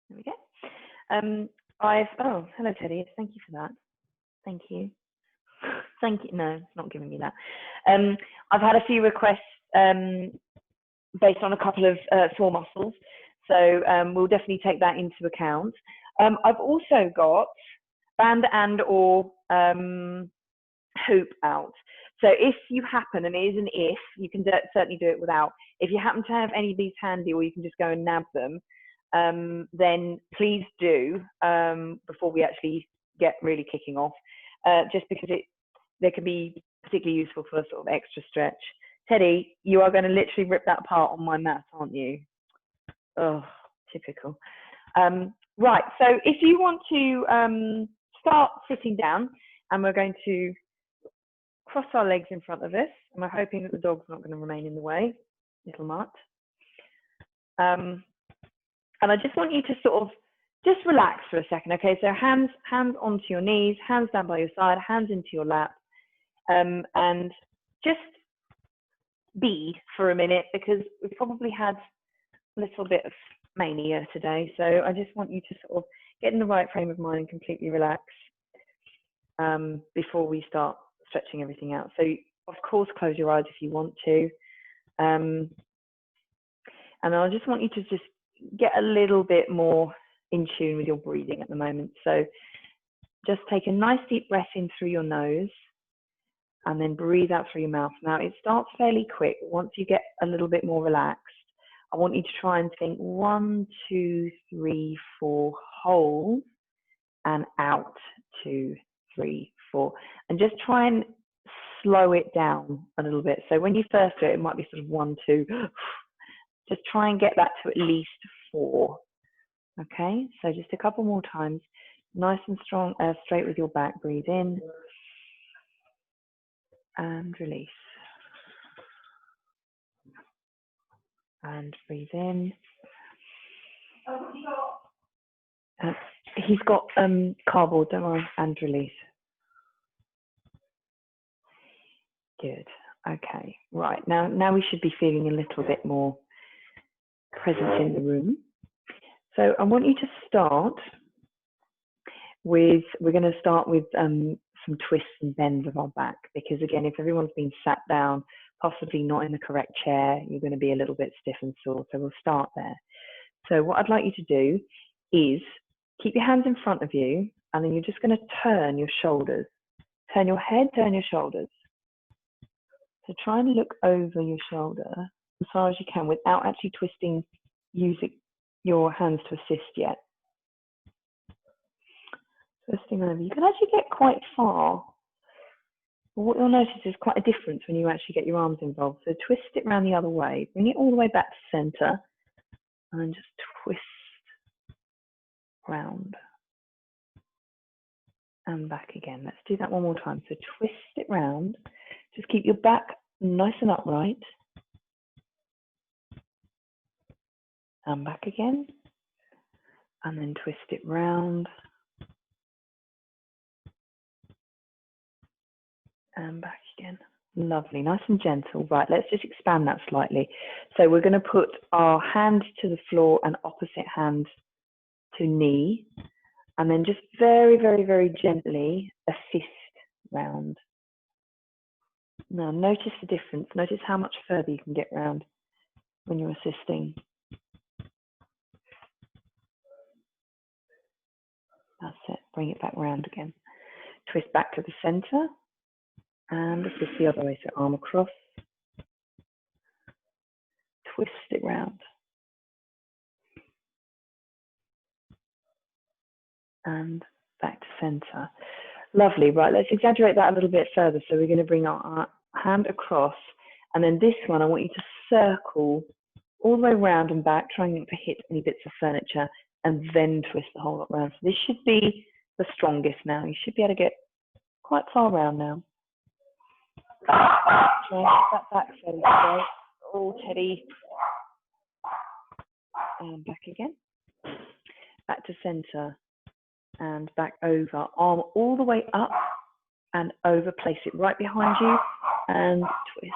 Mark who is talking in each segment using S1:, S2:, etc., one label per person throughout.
S1: There we go. Oh, hello, Teddy. Thank you for that. Thank you. Thank you. No, it's not giving me that. I've had a few requests based on a couple of sore muscles. So we'll definitely take that into account. I've also got band and or hoop out. So if you happen, and it is an if, you can certainly do it without. If you happen to have any of these handy, or you can just go and nab them, then please do before we actually get really kicking off, just because they can be particularly useful for sort of extra stretch. Teddy, you are going to literally rip that apart on my mat, aren't you? Oh, typical. Right, so if you want to start sitting down, and we're going to cross our legs in front of us, and we're hoping that the dog's not going to remain in the way, little mutt. And I just want you to sort of just relax for a second, okay? So hands onto your knees, hands down by your side, hands into your lap, and just be for a minute, because we've probably had a little bit of mania today. So I just want you to sort of get in the right frame of mind and completely relax before we start stretching everything out. So of course, close your eyes if you want to. And I just want you to just get a little bit more in tune with your breathing at the moment. So just take a nice deep breath in through your nose and then breathe out through your mouth. Now it starts fairly quick. Once you get a little bit more relaxed, I want you to try and think 1, 2, 3, 4, hold, and out, 2, 3, 4. And just try and slow it down a little bit. So when you first do it, it might be sort of 1, 2. Just try and get that to at least 4. Okay, so just a couple more times. Nice and strong, straight with your back. Breathe in and release. And breathe in. He's got cardboard, don't worry, and release. Good. Okay, right. Now we should be feeling a little bit more present in the room. So I want you to start with, we're going to start with some twists and bends of our back, because again, if everyone's been sat down, possibly not in the correct chair, you're going to be a little bit stiff and sore. So we'll start there. So what I'd like you to do is keep your hands in front of you, and then you're just going to turn your shoulders. Turn your head, turn your shoulders. So try and look over your shoulder as far as you can without actually twisting, using your hands to assist yet. Twisting over. You can actually get quite far. But what you'll notice is quite a difference when you actually get your arms involved. So twist it around the other way. Bring it all the way back to center. And then just twist round. And back again. Let's do that one more time. So twist it round. Just keep your back nice and upright. And back again. And then twist it round. And back again. Lovely, nice and gentle. Right, let's just expand that slightly. So we're going to put our hand to the floor and opposite hand to knee. And then just very, very, very gently assist round. Now notice the difference. Notice how much further you can get round when you're assisting. That's it. Bring it back round again. Twist back to the center and assist the other way. So arm across. Twist it round. And back to center. Lovely. Right, let's exaggerate that a little bit further. So we're going to bring our hand across, and then this one I want you to circle all the way around and back, trying not to hit any bits of furniture, and then twist the whole lot around. So this should be the strongest now. You should be able to get quite far around now. Try and get that back fairly straight. Oh, Teddy. And back again. Back to center. And back over. Arm all the way up and over. Place it right behind you and twist.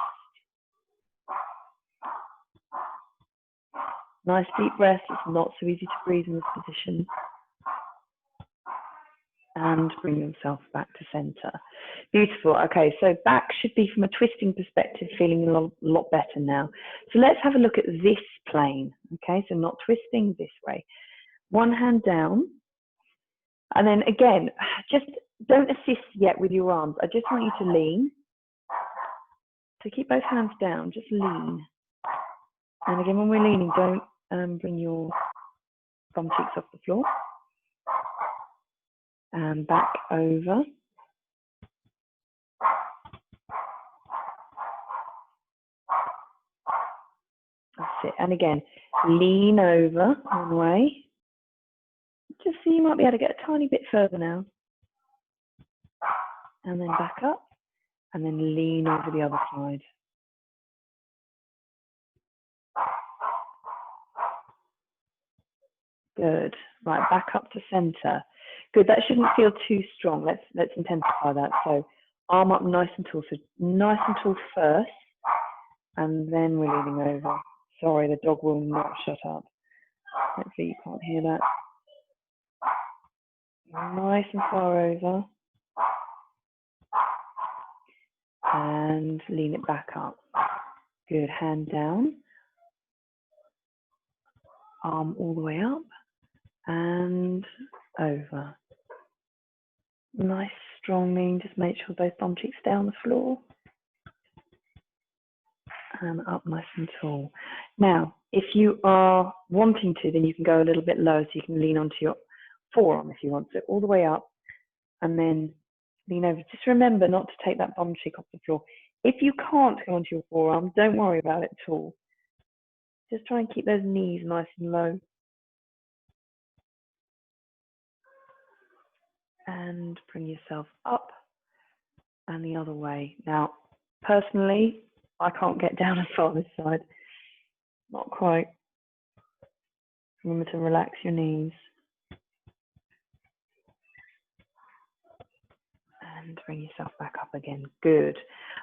S1: Nice deep breath. It's not so easy to breathe in this position. And bring yourself back to center. Beautiful. Okay, so back should be, from a twisting perspective, feeling a lot better now. So let's have a look at this plane. Okay, so not twisting, this way. One hand down. And then again, just don't assist yet with your arms. I just want you to lean. So keep both hands down, just lean. And again, when we're leaning, don't bring your bum cheeks off the floor. And back over. That's it. And again, lean over one way. Just so you might be able to get a tiny bit further now. And then back up. And then lean over the other side. Good. Right, back up to center. Good. That shouldn't feel too strong. Let's intensify that. So arm up nice and tall. So nice and tall first, and then we're leaning over. Sorry, the dog will not shut up. Hopefully you can't hear that. Nice and far over. And lean it back up. Good. Hand down. Arm all the way up. And over. Nice strong lean. Just make sure both bum cheeks stay on the floor. And up nice and tall. Now, if you are wanting to, then you can go a little bit lower, so you can lean onto your forearm if you want to, all the way up, and then lean over. Just remember not to take that bum cheek off the floor. If you can't go onto your forearm, don't worry about it at all. Just try and keep those knees nice and low. And bring yourself up and the other way. Now, personally, I can't get down as far this side. Not quite. Remember to relax your knees. And bring yourself back up again. Good.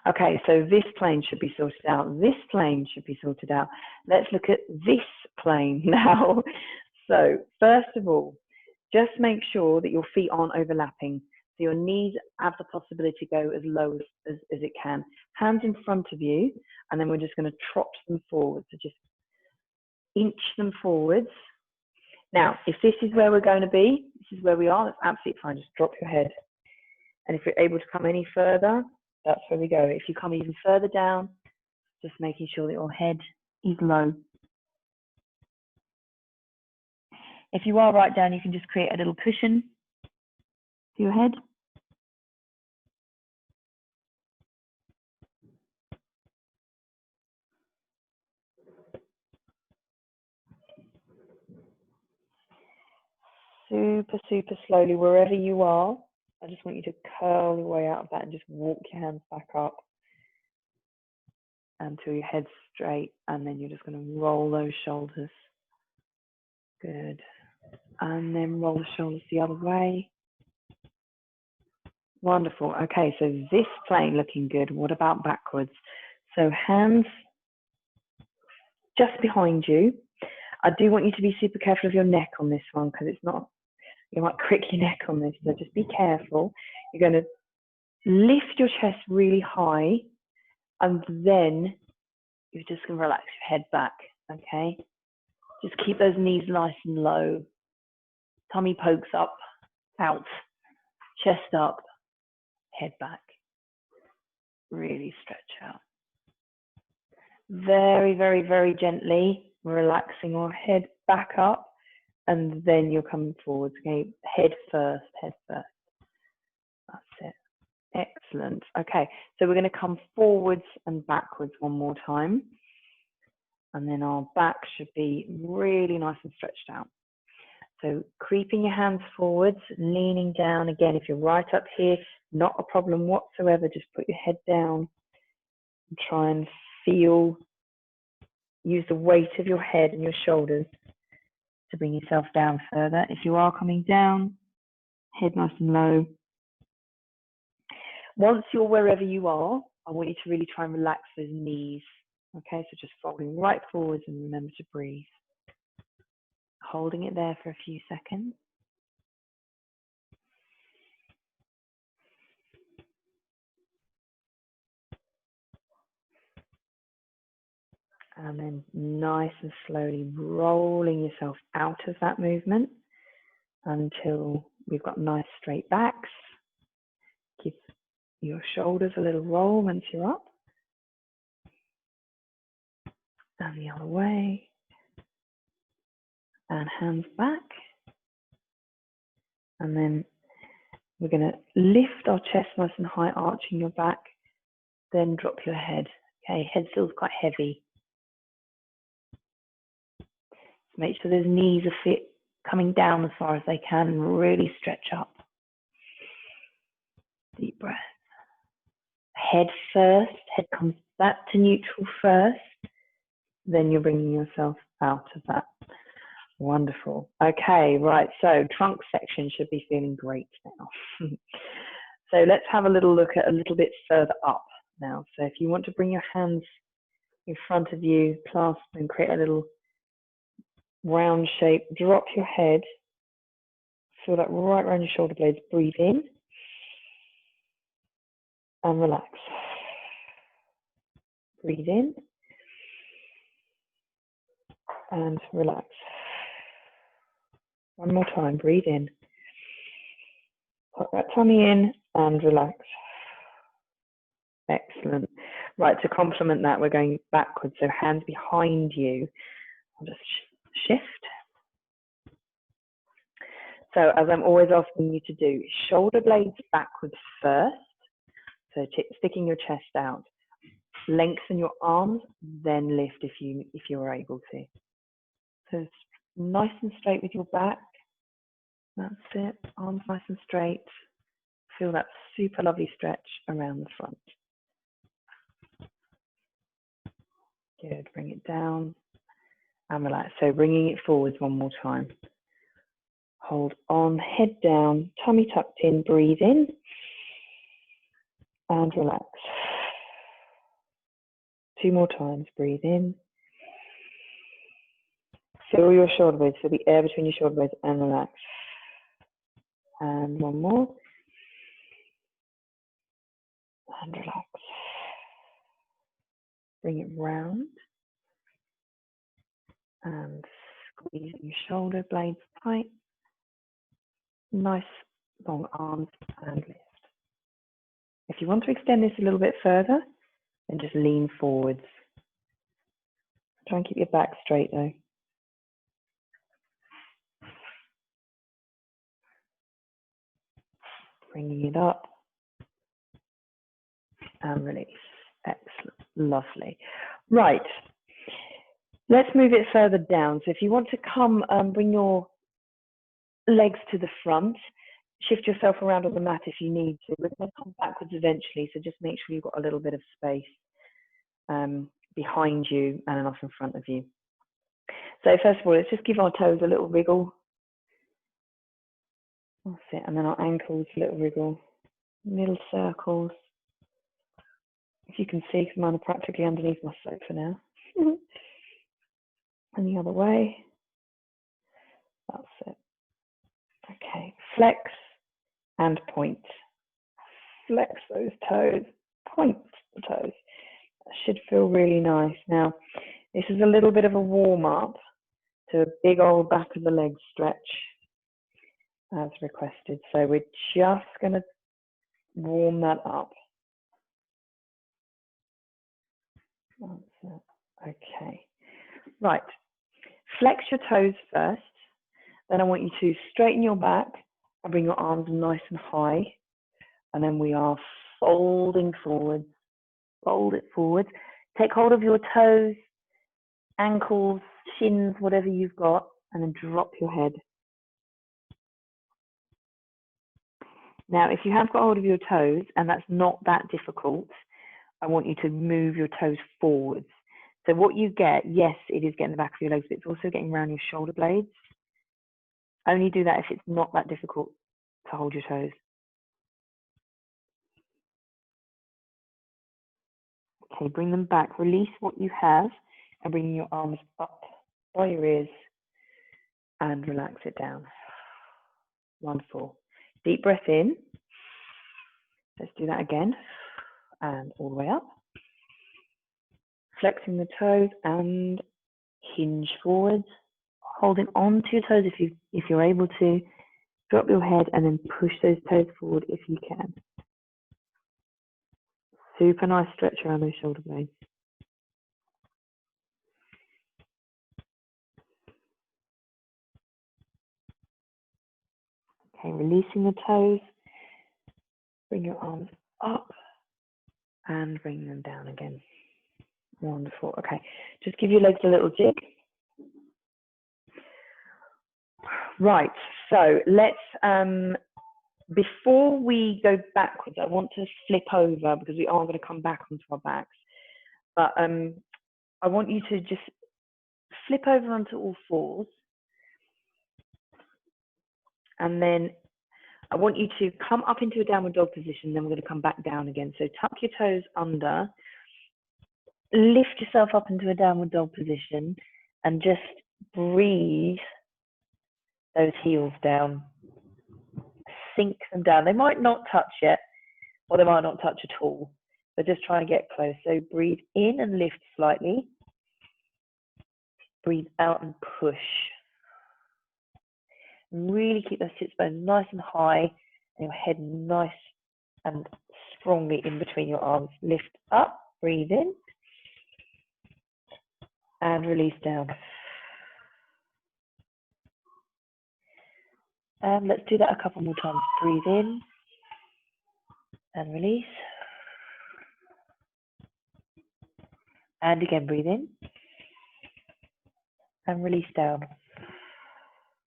S1: Okay, so this plane should be sorted out. This plane should be sorted out. Let's look at this plane now. So first of all, just make sure that your feet aren't overlapping. So your knees have the possibility to go as low as it can. Hands in front of you, and then we're just going to trot them forward. So just inch them forwards. Now, if this is where we're going to be, this is where we are, that's absolutely fine. Just drop your head. And if you're able to come any further, that's where we go. If you come even further down, just making sure that your head is low. If you are right down, you can just create a little cushion for your head. Super, super slowly, wherever you are. I just want you to curl your way out of that and just walk your hands back up until your head's straight, and then you're just going to roll those shoulders. Good. And then roll the shoulders the other way. Wonderful. Okay, so this plane looking good. What about backwards? So hands just behind you. I do want you to be super careful of your neck on this one, because it's not, you might crick your neck on this, so just be careful. You're going to lift your chest really high, and then you're just going to relax your head back, okay? Just keep those knees nice and low. Tummy pokes up, out, chest up, head back. Really stretch out. Very, very, very gently relaxing your head back up, and then you're coming forwards, okay? Head first, head first. That's it. Excellent. Okay, so we're going to come forwards and backwards one more time. And then our back should be really nice and stretched out. So creeping your hands forwards, leaning down. Again, if you're right up here, not a problem whatsoever. Just put your head down and try and feel, use the weight of your head and your shoulders to bring yourself down further. If you are coming down, head nice and low. Once you're wherever you are, I want you to really try and relax those knees. Okay, so just folding right forwards and remember to breathe. holding it there for a few seconds. And then nice and slowly rolling yourself out of that movement until we've got nice straight backs. Give your shoulders a little roll once you're up. And the other way. And hands back. And then we're going to lift our chest nice and high, arching your back. Then drop your head. Okay, head feels quite heavy. Make sure those knees are fit, coming down as far as they can, and really stretch up. Deep breath. Head first, head comes back to neutral first, then you're bringing yourself out of that. Wonderful. Okay, right, so trunk section should be feeling great now. So let's have a little look at a little bit further up now. So if you want to bring your hands in front of you, clasp and create a little round shape, drop your head, feel that right around your shoulder blades, breathe in and relax. Breathe in and relax. One more time, breathe in. Put that tummy in and relax. Excellent. Right, to complement that, we're going backwards. So hands behind you. I'll just shift. So as I'm always asking you to do, shoulder blades backwards first. So sticking your chest out. Lengthen your arms, then lift if you're able to. So nice and straight with your back. That's it. Arms nice and straight. Feel that super lovely stretch around the front. Good. Bring it down and relax. So bringing it forwards one more time. Hold on, head down, tummy tucked in, breathe in and relax. Two more times, breathe in. Feel your shoulder blades, feel the air between your shoulder blades and relax. And one more. And relax. Bring it round. And squeeze your shoulder blades tight. Nice long arms and lift. If you want to extend this a little bit further, then just lean forwards. Try and keep your back straight though. Bringing it up and release. Excellent. Lovely. Right. Let's move it further down. So if you want to come, bring your legs to the front, shift yourself around on the mat if you need to. We're going to come backwards eventually, so just make sure you've got a little bit of space behind you and enough in front of you. So first of all, let's just give our toes a little wriggle. That's it. And then our ankles a little wriggle. Little circles. If you can see, because mine are practically underneath my sofa now. And the other way. That's it. Okay, flex and point. Flex those toes, point the toes. That should feel really nice. Now, this is a little bit of a warm up to a big old back of the leg stretch as requested. So we're just going to warm that up. Okay, right. Flex your toes first. Then I want you to straighten your back and bring your arms nice and high. And then we are folding forward. Fold it forward. Take hold of your toes, ankles, shins, whatever you've got, and then drop your head. Now, if you have got hold of your toes, and that's not that difficult, I want you to move your toes forwards. So what you get, yes, it is getting the back of your legs, but it's also getting around your shoulder blades. Only do that if it's not that difficult to hold your toes. Okay, bring them back. Release what you have and bring your arms up by your ears. and relax it down. Wonderful. Deep breath in. Let's do that again. And all the way up. Flexing the toes and hinge forwards. Holding on to your toes if you're able to. Drop your head and then push those toes forward if you can. Super nice stretch around those shoulder blades. Okay, releasing the toes. Bring your arms up and bring them down again. Wonderful. Okay, just give your legs a little jig. Right, so let's, before we go backwards, I want to flip over because we are going to come back onto our backs. But I want you to just flip over onto all fours. And then I want you to come up into a downward dog position, then we're going to come back down again. So tuck your toes under, lift yourself up into a downward dog position, and just breathe those heels down. Sink them down. They might not touch yet, or they might not touch at all, but just try and get close. So breathe in and lift slightly. Breathe out and push. Really keep those sits bones nice and high, and your head nice and strongly in between your arms. Lift up, breathe in, and release down. And let's do that a couple more times. Breathe in and release. And again, breathe in and release down.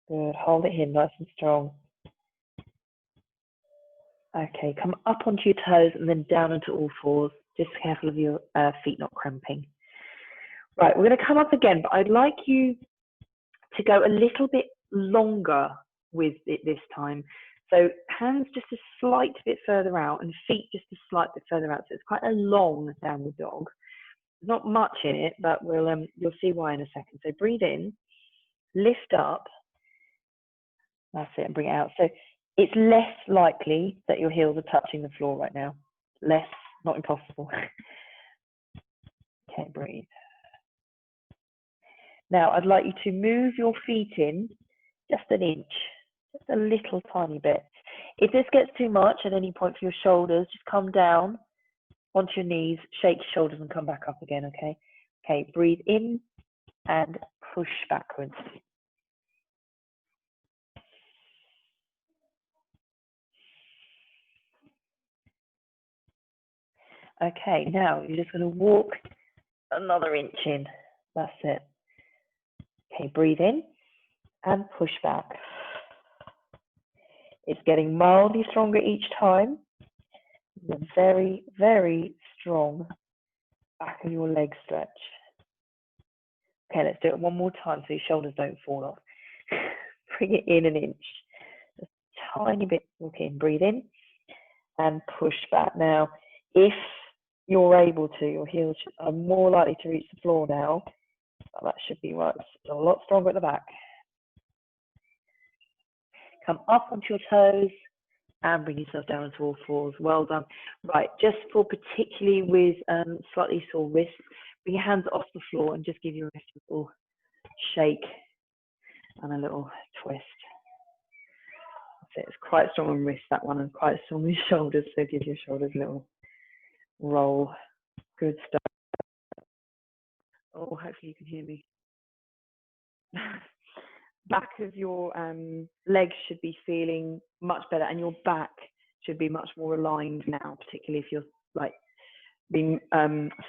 S1: Good. Hold it here nice and strong. Okay, come up onto your toes and then down into all fours. Just careful of your feet not cramping. Right, we're going to come up again, but I'd like you to go a little bit longer with it this time. So hands just a slight bit further out and feet just a slight bit further out. So it's quite a long downward dog. There's not much in it, but we'll you'll see why in a second. So breathe in, lift up. That's it, and bring it out. So it's less likely that your heels are touching the floor right now. Less, not impossible. Okay, breathe. Now, I'd like you to move your feet in just an inch, just a little tiny bit. If this gets too much at any point for your shoulders, just come down onto your knees, shake your shoulders and come back up again, okay? Okay, breathe in and push backwards. Okay, now you're just going to walk another inch in. That's it. Okay, breathe in and push back. It's getting mildly stronger each time. The very, very strong back of your leg stretch. Okay, let's do it one more time so your shoulders don't fall off. Bring it in an inch. Just a tiny bit. Okay, breathe in and push back. Now, if you're able to, your heels are more likely to reach the floor now. Oh, that should be right. It's a lot stronger at the back. Come up onto your toes and bring yourself down into all fours. Well done. Right, just for particularly with slightly sore wrists, bring your hands off the floor and just give your wrist a little shake and a little twist. That's it. It's quite strong on wrists, that one, and quite strong on your shoulders, so give your shoulders a little roll. Good stuff. Oh, hopefully you can hear me. Back of your legs should be feeling much better, and your back should be much more aligned now, particularly if you're like been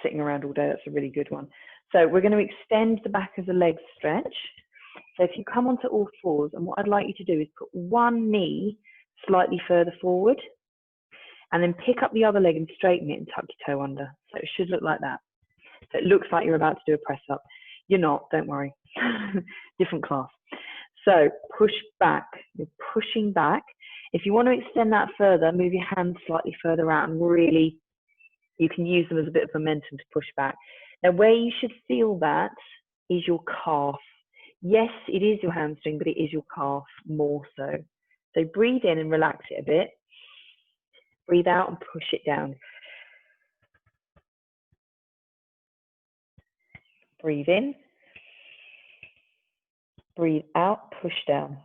S1: sitting around all day. That's a really good one. So we're going to extend the back of the legs stretch. So if you come onto all fours, and what I'd like you to do is put one knee slightly further forward, and then pick up the other leg and straighten it and tuck your toe under. So it should look like that. So it looks like you're about to do a press up. You're not, don't worry. Different class. So push back, you're pushing back. If you want to extend that further, move your hands slightly further out and really, you can use them as a bit of momentum to push back. Now where you should feel that is your calf. Yes, it is your hamstring, but it is your calf more so. So breathe in and relax it a bit. Breathe out and push it down. Breathe in. Breathe out, push down.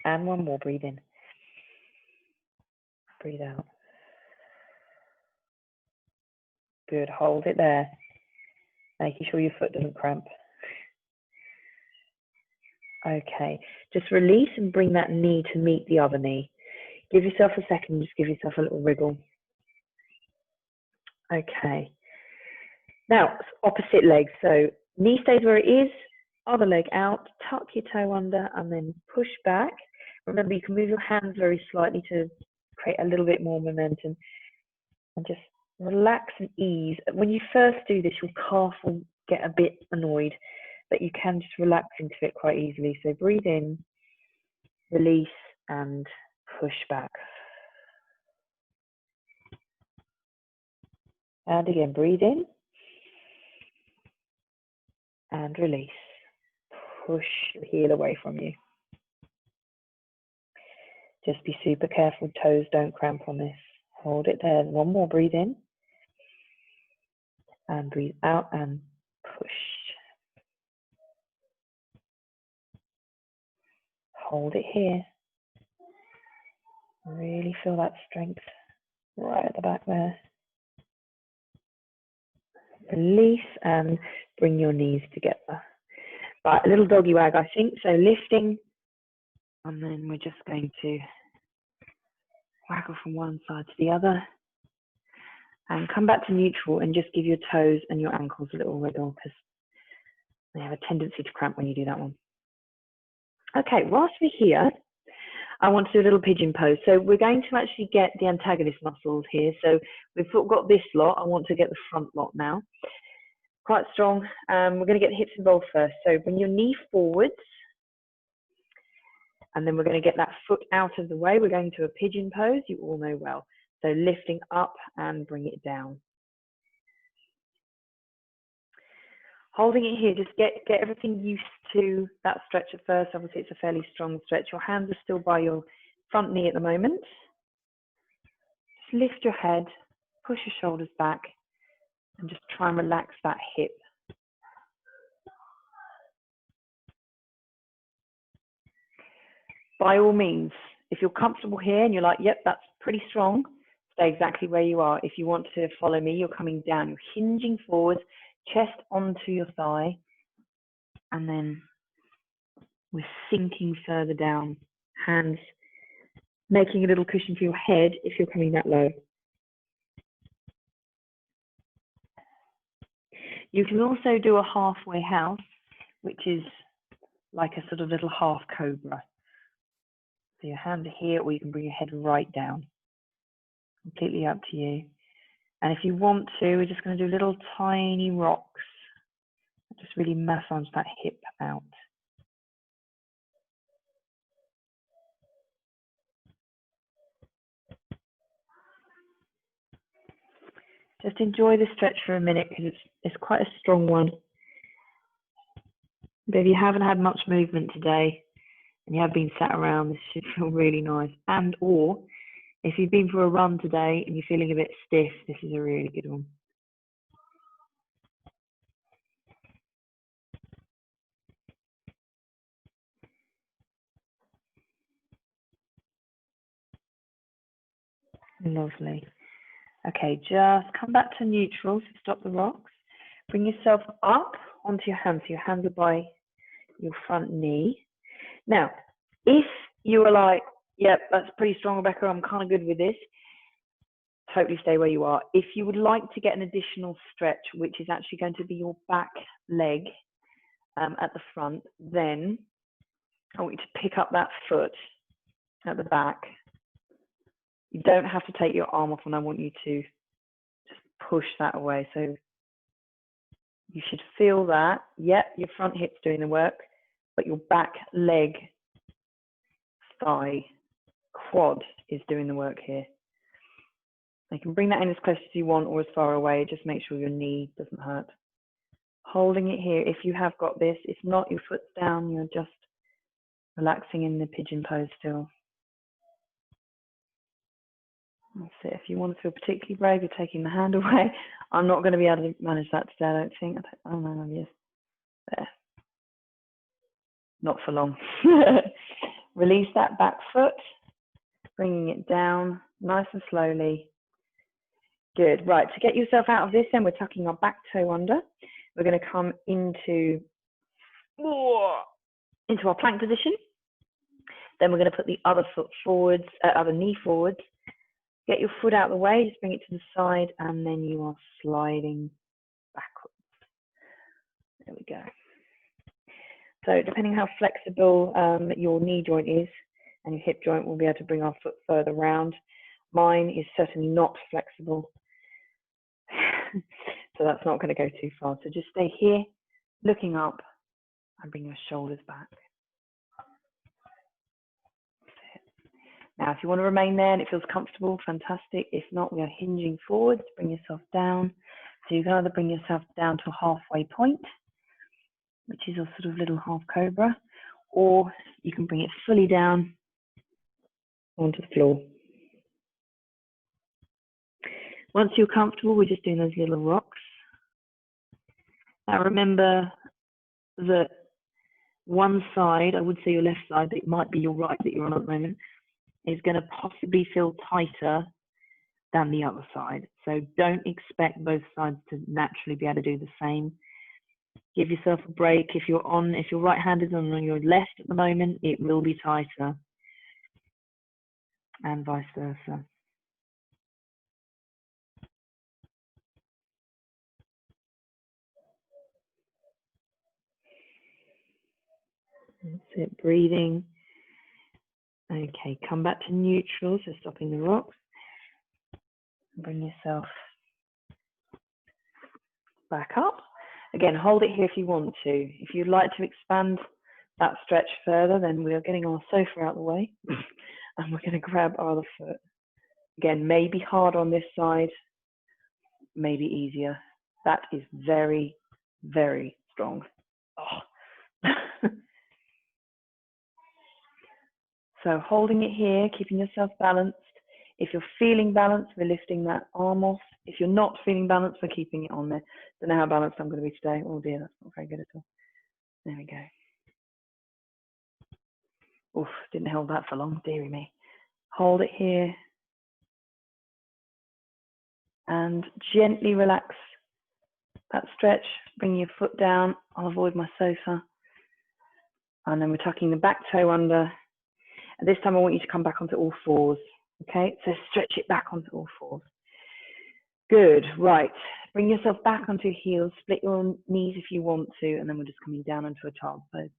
S1: And one more, breathe in. Breathe out. Good, hold it there. Making sure your foot doesn't cramp. Okay, just release and bring that knee to meet the other knee. Give yourself a second, just give yourself a little wriggle. Okay. Now, opposite leg. So knee stays where it is, other leg out, tuck your toe under and then push back. Remember, you can move your hands very slightly to create a little bit more momentum and just relax and ease. When you first do this, your calf will get a bit annoyed, but you can just relax into it quite easily. So breathe in, release and push back. And again, breathe in and release. Push the heel away from you. Just be super careful, toes don't cramp on this. Hold it there. One more, breathe in. And breathe out and push. Hold it here. Really feel that strength right at the back there. Release and bring your knees together. Right, a little doggy wag, I think. So lifting, and then we're just going to waggle from one side to the other. And come back to neutral and just give your toes and your ankles a little wiggle because they have a tendency to cramp when you do that one. Okay, whilst we're here, I want to do a little pigeon pose. So we're going to actually get the antagonist muscles here. So we've got this lot. I want to get the front lot now. Quite strong. We're going to get the hips involved first. So bring your knee forwards. And then we're going to get that foot out of the way. We're going to a pigeon pose, you all know well. So lifting up and bring it down. Holding it here, just get everything used to that stretch at first. Obviously, it's a fairly strong stretch. Your hands are still by your front knee at the moment. Just lift your head, push your shoulders back, and just try and relax that hip. By all means, if you're comfortable here and you're like, yep, that's pretty strong, stay exactly where you are. If you want to follow me, you're coming down, you're hinging forward, chest onto your thigh, and then we're sinking further down, hands making a little cushion for your head if you're coming that low. You can also do a halfway house, which is like a sort of little half cobra. So your hands are here, or you can bring your head right down. Completely up to you. And if you want to, we're just going to do little tiny rocks. Just really massage that hip out. Just enjoy the stretch for a minute because it's quite a strong one. But if you haven't had much movement today and you have been sat around, this should feel really nice. And or if you've been for a run today and you're feeling a bit stiff, this is a really good one. Lovely. Okay, just come back to neutral, so stop the rocks. Bring yourself up onto your hands. So your hands are by your front knee. Now, if you are like, yep, that's pretty strong, Rebecca, I'm kind of good with this, totally stay where you are. If you would like to get an additional stretch, which is actually going to be your back leg at the front, then I want you to pick up that foot at the back. You don't have to take your arm off, and I want you to just push that away. So you should feel that. Yep, your front hip's doing the work, but your back leg, thigh, quad is doing the work here. You can bring that in as close as you want or as far away. Just make sure your knee doesn't hurt. Holding it here if you have got this. If not, your foot's down, you're just relaxing in the pigeon pose still. That's it. If you want to feel particularly brave, you're taking the hand away. I'm not going to be able to manage that today, I don't think. I don't know, maybe it's there. Not for long. Release that back foot, bringing it down nice and slowly. Good. Right, to get yourself out of this, then we're tucking our back toe under. We're going to come into our plank position. Then we're going to put the other foot forwards, other knee forwards. Get your foot out of the way, just bring it to the side, and then you are sliding backwards. There we go. So depending how flexible your knee joint is and your hip joint, we'll be able to bring our foot further round. Mine is certainly not flexible, so that's not going to go too far. So just stay here, looking up, and bring your shoulders back. Now, if you want to remain there and it feels comfortable, fantastic. If not, we are hinging forwards. Bring yourself down. So you can either bring yourself down to a halfway point, which is a sort of little half cobra, or you can bring it fully down onto the floor. Once you're comfortable, we're just doing those little rocks. Now remember that one side, I would say your left side, but it might be your right that you're on at the moment, is going to possibly feel tighter than the other side. So don't expect both sides to naturally be able to do the same. Give yourself a break. If your right hand is on your left at the moment, it will be tighter, and vice versa. That's it, breathing. Okay, come back to neutral, so stopping the rocks. Bring yourself back up. Again, hold it here if you want to. If you'd like to expand that stretch further, then we are getting our sofa out of the way and we're going to grab our other foot. Again, maybe hard on this side, maybe easier. That is very, very strong. Oh. So holding it here, keeping yourself balanced. If you're feeling balanced, we're lifting that arm off. If you're not feeling balanced, we're keeping it on there. Don't know how balanced I'm going to be today. Oh dear, that's not very good at all. There we go. Oof, didn't hold that for long, dearie me. Hold it here. And gently relax that stretch. Bring your foot down. I'll avoid my sofa. And then we're tucking the back toe under. And this time I want you to come back onto all fours. Okay, so stretch it back onto all fours. Good, right. Bring yourself back onto your heels, split your knees if you want to, and then we're just coming down onto a child pose.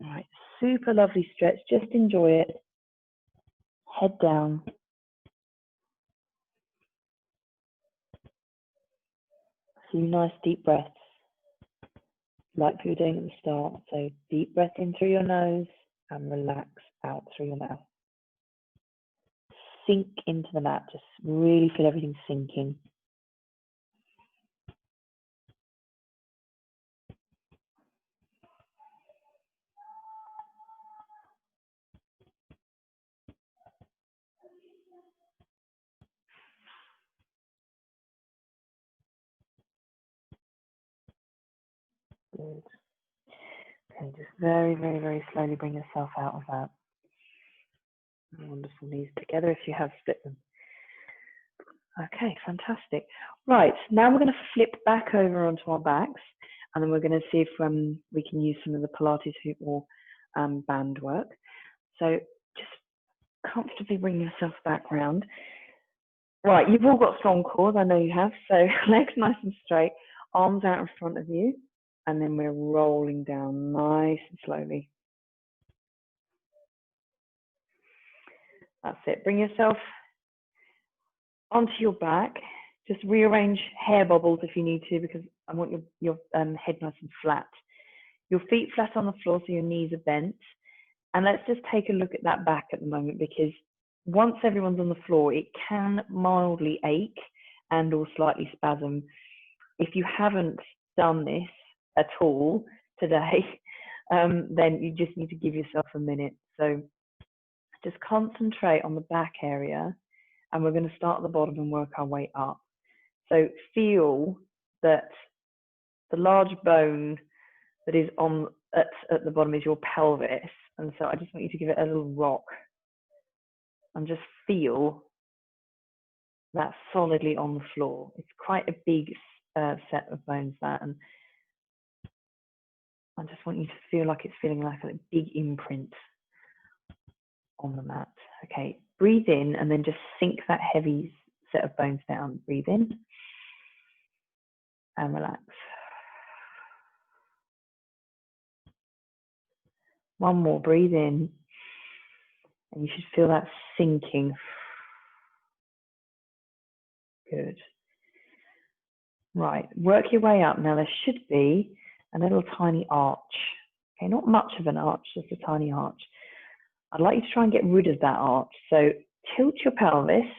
S1: All right, super lovely stretch. Just enjoy it. Head down. A few nice deep breaths, like we were doing at the start. So deep breath in through your nose and relax out through your mouth. Sink into the mat, just really feel everything sinking. Good. Okay, just very, very, very slowly bring yourself out of that. Wonderful, knees together if you have split them. Okay, fantastic. Right, now we're going to flip back over onto our backs, and then we're going to see if we can use some of the Pilates hoop or band work. So just comfortably bring yourself back round. Right, you've all got strong core, I know you have. So legs nice and straight, arms out in front of you, and then we're rolling down nice and slowly. That's it. Bring yourself onto your back. Just rearrange hair bubbles if you need to, because I want your head nice and flat. Your feet flat on the floor, so your knees are bent. And let's just take a look at that back at the moment, because once everyone's on the floor, it can mildly ache and or slightly spasm. If you haven't done this at all today, then you just need to give yourself a minute. So just concentrate on the back area, and we're going to start at the bottom and work our way up. So feel that the large bone that is on at the bottom is your pelvis, and so I just want you to give it a little rock and just feel that solidly on the floor. It's quite a big set of bones, that, and I just want you to feel like it's feeling like a big imprint on the mat. Okay, breathe in and then just sink that heavy set of bones down. Breathe in and relax. One more, breathe in, and you should feel that sinking. Good. Right, work your way up. Now there should be a little tiny arch. Okay, not much of an arch, just a tiny arch. I'd like you to try and get rid of that arch. So tilt your pelvis.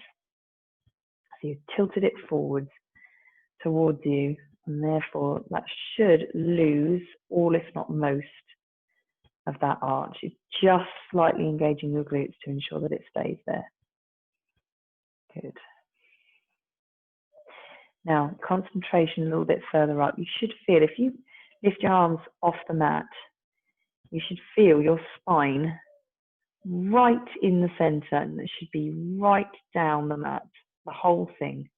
S1: So you've tilted it forwards towards you, and therefore that should lose all, if not most, of that arch. You're just slightly engaging your glutes to ensure that it stays there. Good. Now, concentration a little bit further up. You should feel, if you lift your arms off the mat, you should feel your spine right in the center, and it should be right down the mat, the whole thing.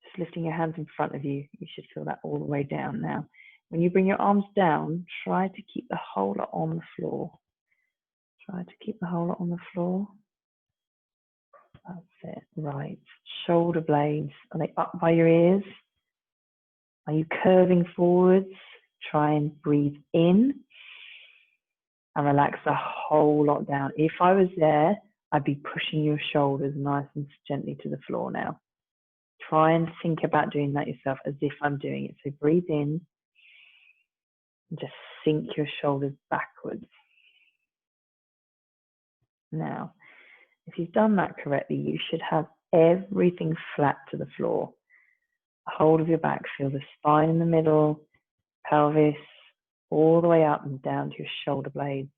S1: Just lifting your hands in front of you, you should feel that all the way down. Now, when you bring your arms down, try to keep the whole lot on the floor. Try to keep the whole lot on the floor. That's it. Right. Shoulder blades, are they up by your ears? Are you curving forwards? Try and breathe in and relax the whole lot down. If I was there, I'd be pushing your shoulders nice and gently to the floor now. Try and think about doing that yourself as if I'm doing it. So breathe in and just sink your shoulders backwards. Now, if you've done that correctly, you should have everything flat to the floor. The whole of your back, feel the spine in the middle, pelvis, all the way up and down to your shoulder blades.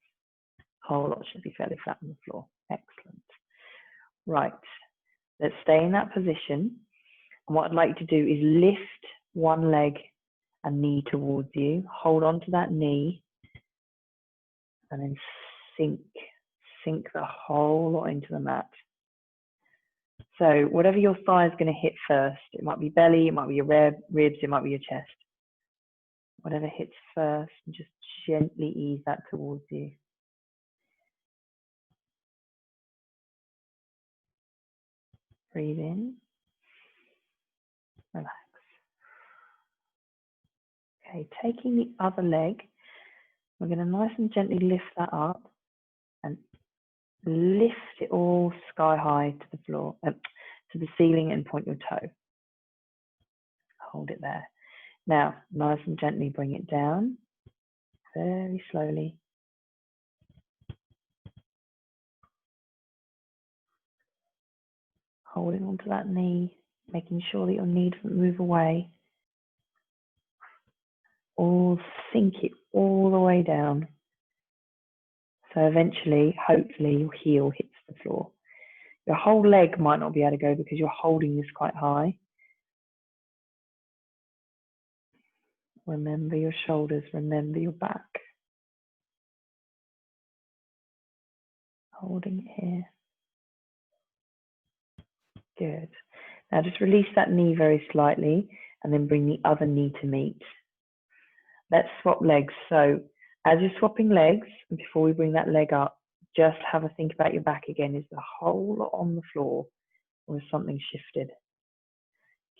S1: Whole lot should be fairly flat on the floor. Excellent. Right, let's stay in that position. And what I'd like you to do is lift one leg and knee towards you. Hold on to that knee and then sink the whole lot into the mat. So whatever your thigh is going to hit first, it might be belly, it might be your ribs, it might be your chest. Whatever hits first, and just gently ease that towards you. Breathe in, relax. Okay, taking the other leg, we're going to nice and gently lift that up and lift it all sky high to the floor, to the ceiling, and point your toe. Hold it there. Now, nice and gently bring it down, very slowly. Holding onto that knee, making sure that your knee doesn't move away. Or sink it all the way down. So eventually, hopefully, your heel hits the floor. Your whole leg might not be able to go because you're holding this quite high. Remember your shoulders, remember your back. Holding it here. Good. Now just release that knee very slightly and then bring the other knee to meet. Let's swap legs. So as you're swapping legs, and before we bring that leg up, just have a think about your back again. Is the whole lot on the floor or is something shifted?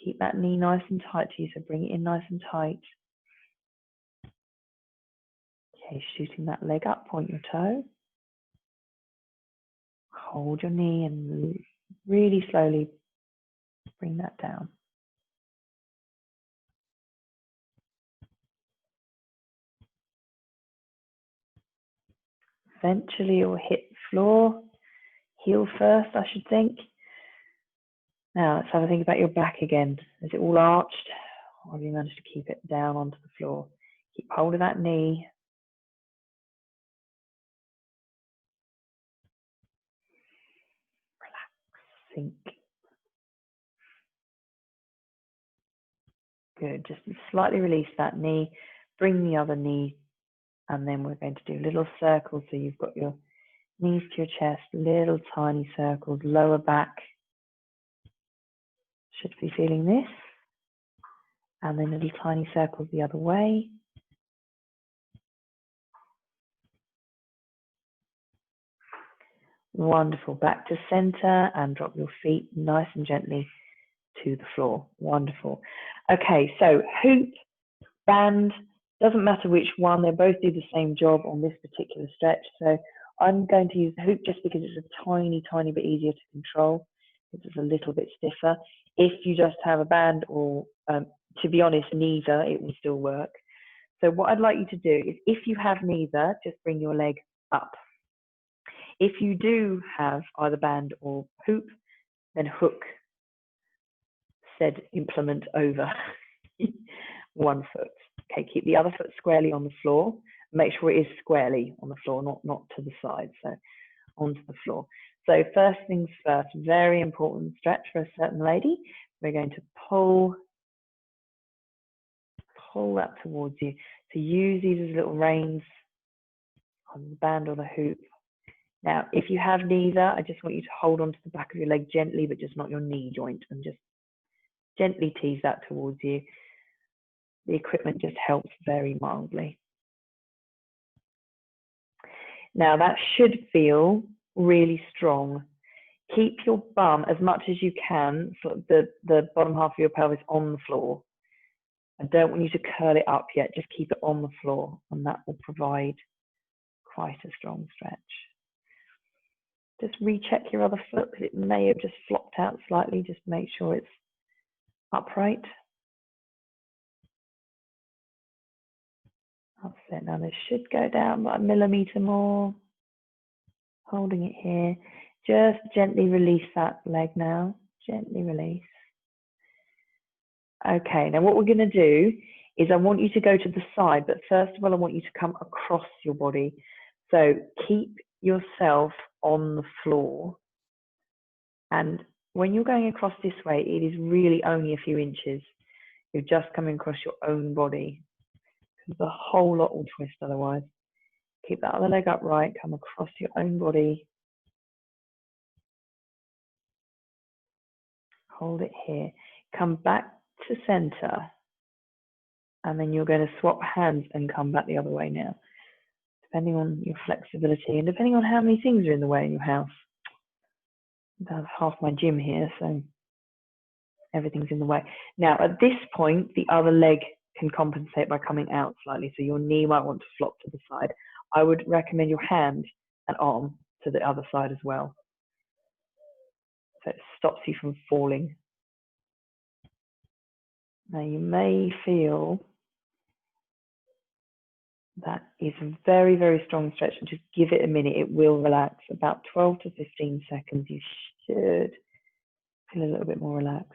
S1: Keep that knee nice and tight to you, so bring it in nice and tight. Okay, shooting that leg up, point your toe. Hold your knee and really slowly bring that down. Eventually it will hit the floor, heel first, I should think. Now let's have a think about your back again. Is it all arched Or have you managed to keep it down onto the floor? Keep hold of that knee. Relax, sink. Good, just slightly release that knee, bring the other knee, and then we're going to do little circles. So you've got your knees to your chest, little tiny circles, lower back. Should be feeling this. And then little tiny circles the other way. Wonderful. Back to center and drop your feet nice and gently to the floor. Wonderful. Okay, so hoop, band, doesn't matter which one, they both do the same job on this particular stretch. So I'm going to use the hoop just because it's a tiny bit easier to control. It's a little bit stiffer. If you just have a band or, to be honest, neither, it will still work. So what I'd like you to do is, if you have neither, just bring your leg up. If you do have either band or hoop, then hook said implement over one foot. Okay, keep the other foot squarely on the floor. Make sure it is squarely on the floor, not to the side, so onto the floor. So first things first, very important stretch for a certain lady. We're going to pull that towards you. So use these as little reins on the band or the hoop. Now, if you have neither, I just want you to hold onto the back of your leg gently, but just not your knee joint, and just gently tease that towards you. The equipment just helps very mildly. Now, that should feel really strong. Keep your bum as much as you can, sort of the bottom half of your pelvis on the floor. I don't want you to curl it up yet, just keep it on the floor, and that will provide quite a strong stretch. Just recheck your other foot because it may have just flopped out slightly. Just make sure it's upright. That's it. Now this should go down by a millimetre more. Holding it here. Just gently release that leg now. Gently release. Okay, now what we're going to do is I want you to go to the side, but first of all I want you to come across your body. So keep yourself on the floor, and when you're going across this way, it is really only a few inches. You're just coming across your own body. The whole lot will twist otherwise. Keep that other leg upright, come across your own body. Hold it here. Come back to center, and then you're going to swap hands and come back the other way now, depending on your flexibility and depending on how many things are in the way in your house. That's half my gym here, so everything's in the way. Now, at this point, the other leg can compensate by coming out slightly, so your knee might want to flop to the side. I would recommend your hand and arm to the other side as well, so it stops you from falling. Now, you may feel that is a very strong stretch, and just give it a minute. It will relax. About 12 to 15 seconds, you should feel a little bit more relaxed.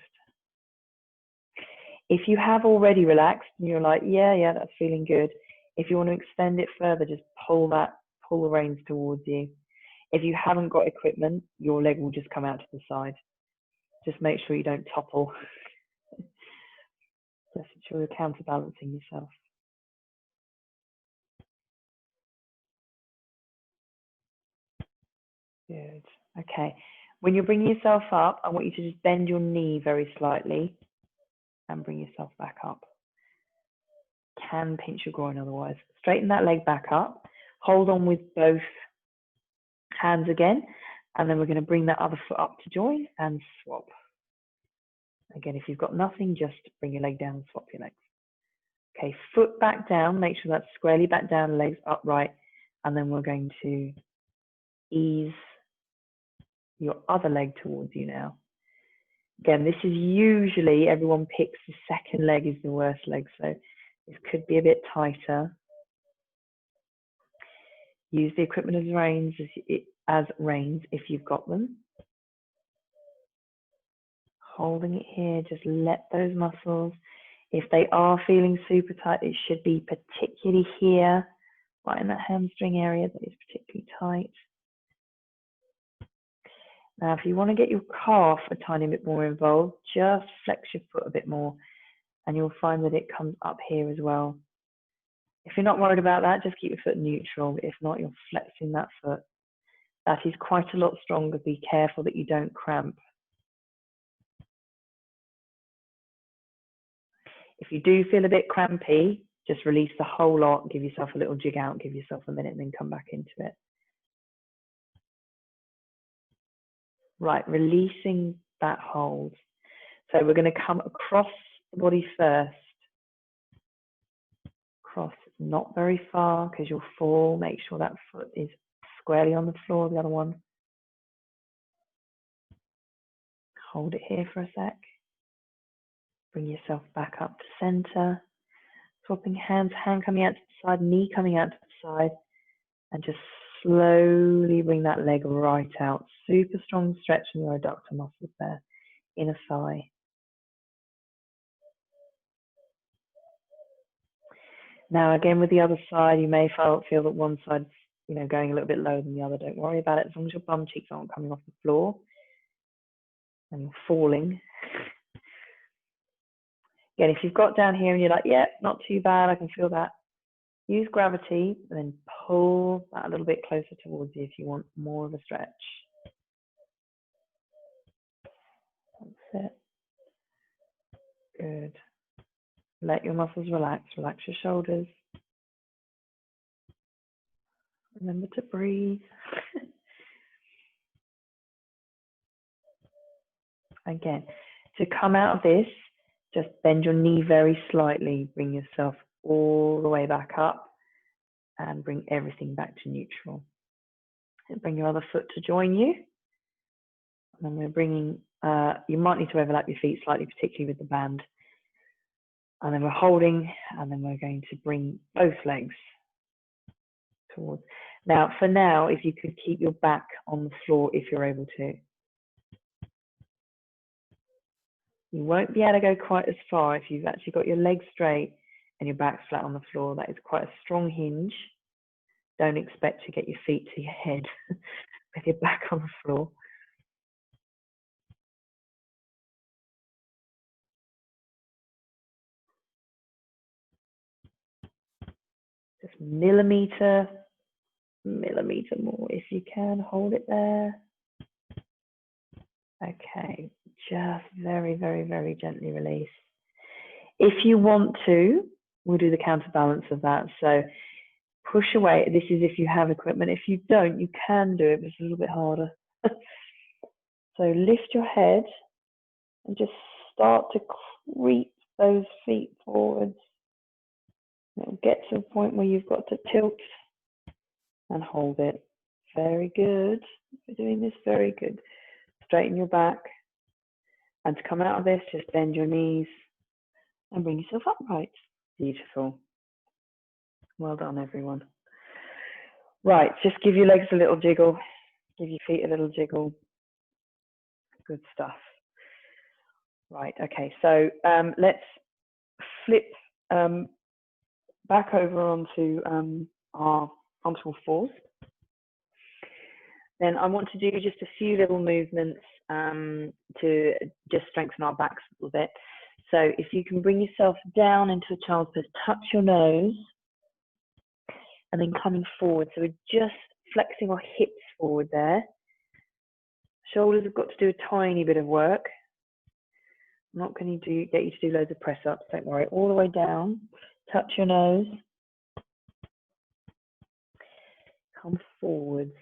S1: If you have already relaxed and you're like, yeah, that's feeling good, if you want to extend it further, just pull the reins towards you. If you haven't got equipment, your leg will just come out to the side. Just make sure you don't topple. Just ensure you're counterbalancing yourself. Good. Okay. When you're bringing yourself up, I want you to just bend your knee very slightly and bring yourself back up. Can pinch your groin otherwise. Straighten that leg back up. Hold on with both hands again, and then we're going to bring that other foot up to join and swap. Again, if you've got nothing, just bring your leg down and swap your legs. Okay, foot back down. Make sure that's squarely back down, legs upright, and then we're going to ease your other leg towards you now. Again, this is usually everyone picks the second leg is the worst leg, so this could be a bit tighter. Use the equipment as reins if you've got them. Holding it here, just let those muscles. If they are feeling super tight, it should be particularly here, right in that hamstring area that is particularly tight. Now, if you want to get your calf a tiny bit more involved, just flex your foot a bit more and you'll find that it comes up here as well. If you're not worried about that, just keep your foot neutral. If not, you're flexing that foot. That is quite a lot stronger. Be careful that you don't cramp. If you do feel a bit crampy, just release the whole lot, give yourself a little jig out, give yourself a minute, and then come back into it. Right, releasing that hold. So we're going to come across the body first. Cross not very far because you'll fall. Make sure that foot is squarely on the floor, the other one. Hold it here for a sec. Bring yourself back up to center. Swapping hands, hand coming out to the side, knee coming out to the side. And just slowly bring that leg right out. Super strong stretch in your adductor muscles there, inner thigh. Now again with the other side, you may feel that one side's going a little bit lower than the other. Don't worry about it, as long as your bum cheeks aren't coming off the floor and you're falling. Again, if you've got down here and you're like, yeah, not too bad, I can feel that. Use gravity and then pull that a little bit closer towards you if you want more of a stretch. That's it. Good. Let your muscles relax. Relax your shoulders. Remember to breathe. Again, to come out of this, just bend your knee very slightly. Bring yourself all the way back up and bring everything back to neutral. And bring your other foot to join you. And then we're bringing, you might need to overlap your feet slightly, particularly with the band. And then we're holding, and then we're going to bring both legs towards. Now, for now, if you could keep your back on the floor if you're able to. You won't be able to go quite as far if you've actually got your legs straight and your back flat on the floor. That is quite a strong hinge. Don't expect to get your feet to your head with your back on the floor. Just millimeter more if you can. Hold it there. Okay, just very, very, very gently release. If you want to, we'll do the counterbalance of that. So push away. This is if you have equipment. If you don't, you can do it, but it's a little bit harder. So lift your head and just start to creep those feet forwards. It'll get to a point where you've got to tilt and hold it. Very good. You're doing this very good. Straighten your back. And to come out of this, just bend your knees and bring yourself upright. Beautiful. Well done, everyone. Right, just give your legs a little jiggle. Give your feet a little jiggle. Good stuff. Right, okay, so let's flip back over onto our onto all fours. Then I want to do just a few little movements to just strengthen our backs a little bit. So if you can bring yourself down into a child's pose, touch your nose, and then coming forward. So we're just flexing our hips forward there. Shoulders have got to do a tiny bit of work. I'm not going to get you to do loads of press ups, don't worry. All the way down, touch your nose. Come forwards.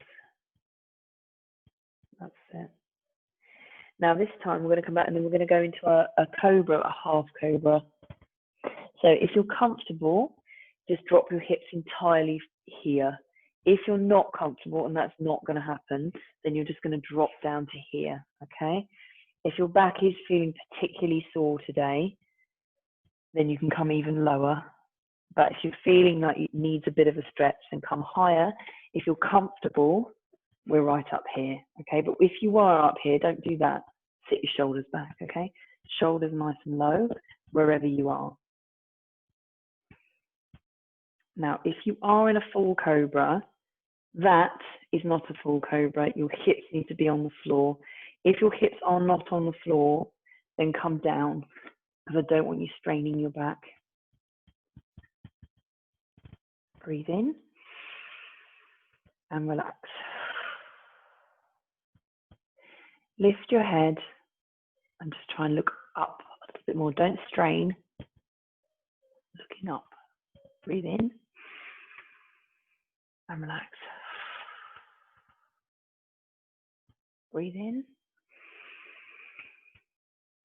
S1: That's it. Now this time we're going to come back and then we're going to go into a cobra, a half cobra. So if you're comfortable, just drop your hips entirely here. If you're not comfortable, and that's not going to happen, then you're just going to drop down to here, okay? If your back is feeling particularly sore today, then you can come even lower. But if you're feeling like it needs a bit of a stretch, then come higher. If you're comfortable, we're right up here, okay? But if you are up here, don't do that. Sit your shoulders back, okay? Shoulders nice and low, wherever you are. Now, if you are in a full cobra, that is not a full cobra. Your hips need to be on the floor. If your hips are not on the floor, then come down, because I don't want you straining your back. Breathe in and relax. Lift your head and just try and look up a little bit more. Don't strain. Looking up. Breathe in and relax. Breathe in.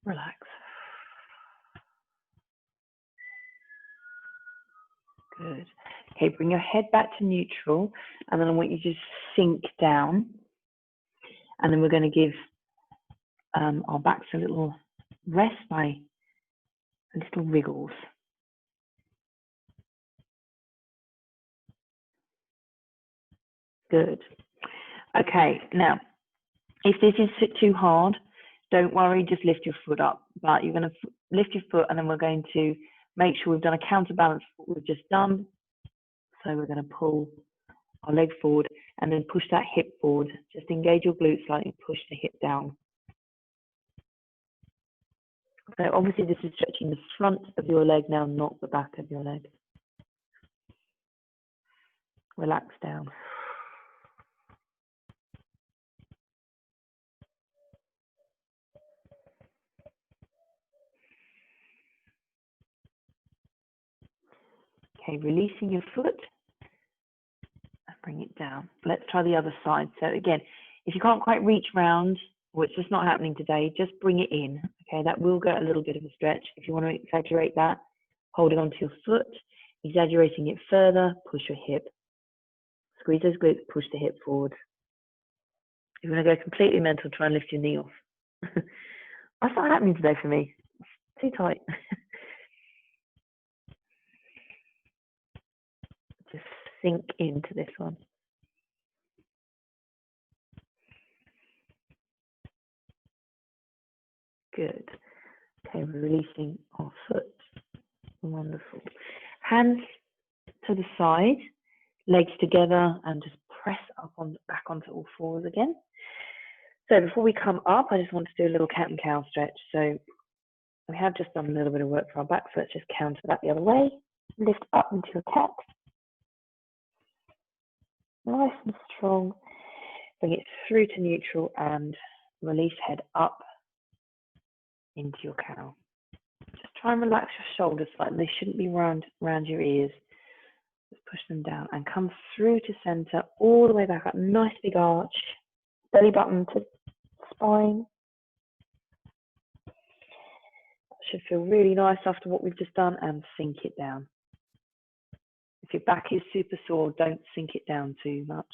S1: Relax. Good. Okay, bring your head back to neutral, and then I want you to just sink down. And then we're going to give our backs a little rest by little wriggles. Good. Okay, now, if this is too hard, don't worry, just lift your foot up. But you're going to lift your foot, and then we're going to make sure we've done a counterbalance for what we've just done. So we're going to pull our leg forward and then push that hip forward. Just engage your glutes slightly, push the hip down. So obviously this is stretching the front of your leg now, not the back of your leg. Relax down. Okay, releasing your foot and bring it down. Let's try the other side. So again, if you can't quite reach round, or it's just not happening today, just bring it in. Okay, that will get a little bit of a stretch. If you want to exaggerate that, holding onto your foot, exaggerating it further, push your hip. Squeeze those glutes, push the hip forward. If you want to go completely mental, try and lift your knee off. That's not happening today for me. It's too tight. Just sink into this one. Good. Okay, we're releasing our foot. Wonderful. Hands to the side, legs together, and just press up on back onto all fours again. So before we come up, I just want to do a little cat and cow stretch. So we have just done a little bit of work for our back, so let's just counter that the other way. Lift up into your cat. Nice and strong. Bring it through to neutral and release head up into your cow. Just try and relax your shoulders slightly. They shouldn't be round your ears. Just push them down and come through to center, all the way back up. Nice big arch. Belly button to spine. That should feel really nice after what we've just done, and sink it down. If your back is super sore, don't sink it down too much.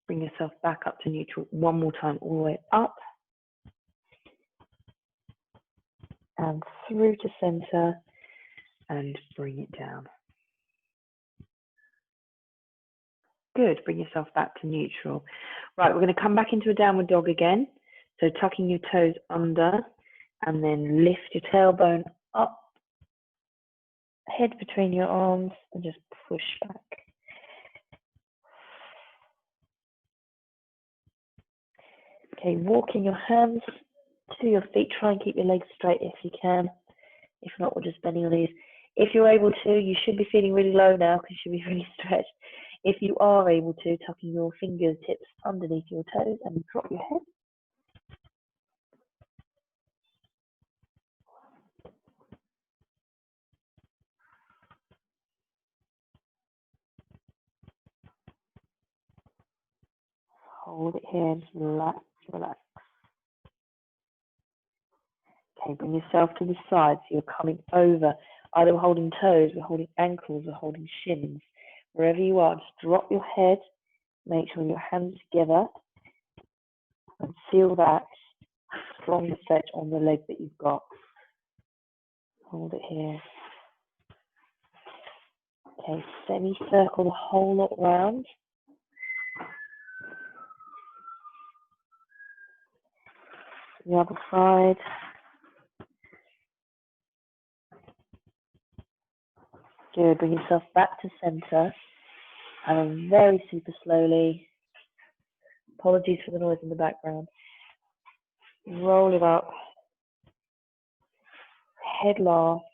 S1: Bring yourself back up to neutral one more time, all the way up. And through to center, and bring it down. Good, bring yourself back to neutral. Right, we're going to come back into a downward dog again. So tucking your toes under, and then lift your tailbone up, head between your arms, and just push back. Okay, walking your hands to your feet. Try and keep your legs straight if you can. If not, we're just bending your knees. If you're able to, you should be feeling really low now because you should be really stretched. If you are able to, tucking your fingertips underneath your toes and drop your head. Hold it here and just relax, relax. Okay, bring yourself to the side so you're coming over. Either we're holding toes, we're holding ankles, we're holding shins. Wherever you are, just drop your head. Make sure your hands together and feel that strong stretch on the leg that you've got. Hold it here. Okay, semicircle the whole lot round. The other side. Good. Bring yourself back to center. And very super slowly. Apologies for the noise in the background. Roll it up. Head last.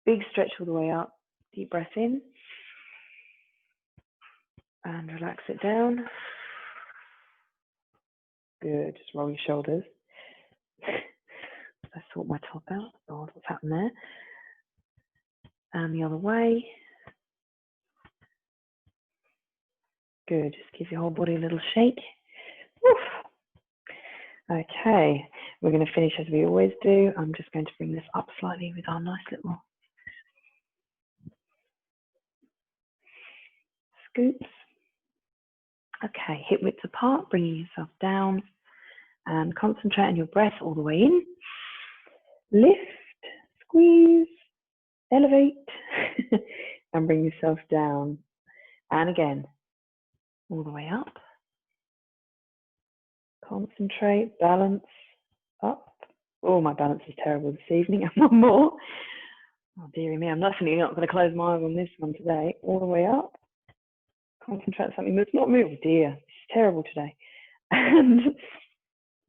S1: Big stretch all the way up. Deep breath in. And relax it down. Good. Just roll your shoulders. I sort my top out. God, what's happened there? And the other way. Good. Just give your whole body a little shake. Woof. Okay. We're going to finish as we always do. I'm just going to bring this up slightly with our nice little scoops. Okay. Hip widths apart, bringing yourself down. And concentrate on your breath all the way in. Lift, squeeze, elevate, and bring yourself down. And again, all the way up. Concentrate, balance, up. Oh, my balance is terrible this evening. And one more. Oh, dearie me, I'm definitely not going to close my eyes on this one today. All the way up. Concentrate on something that's not me. Oh dear, this is terrible today. And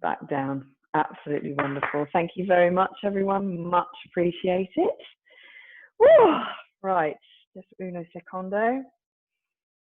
S1: back down. Absolutely wonderful. Thank you very much, everyone. Much appreciated. Woo! Right, just uno secondo.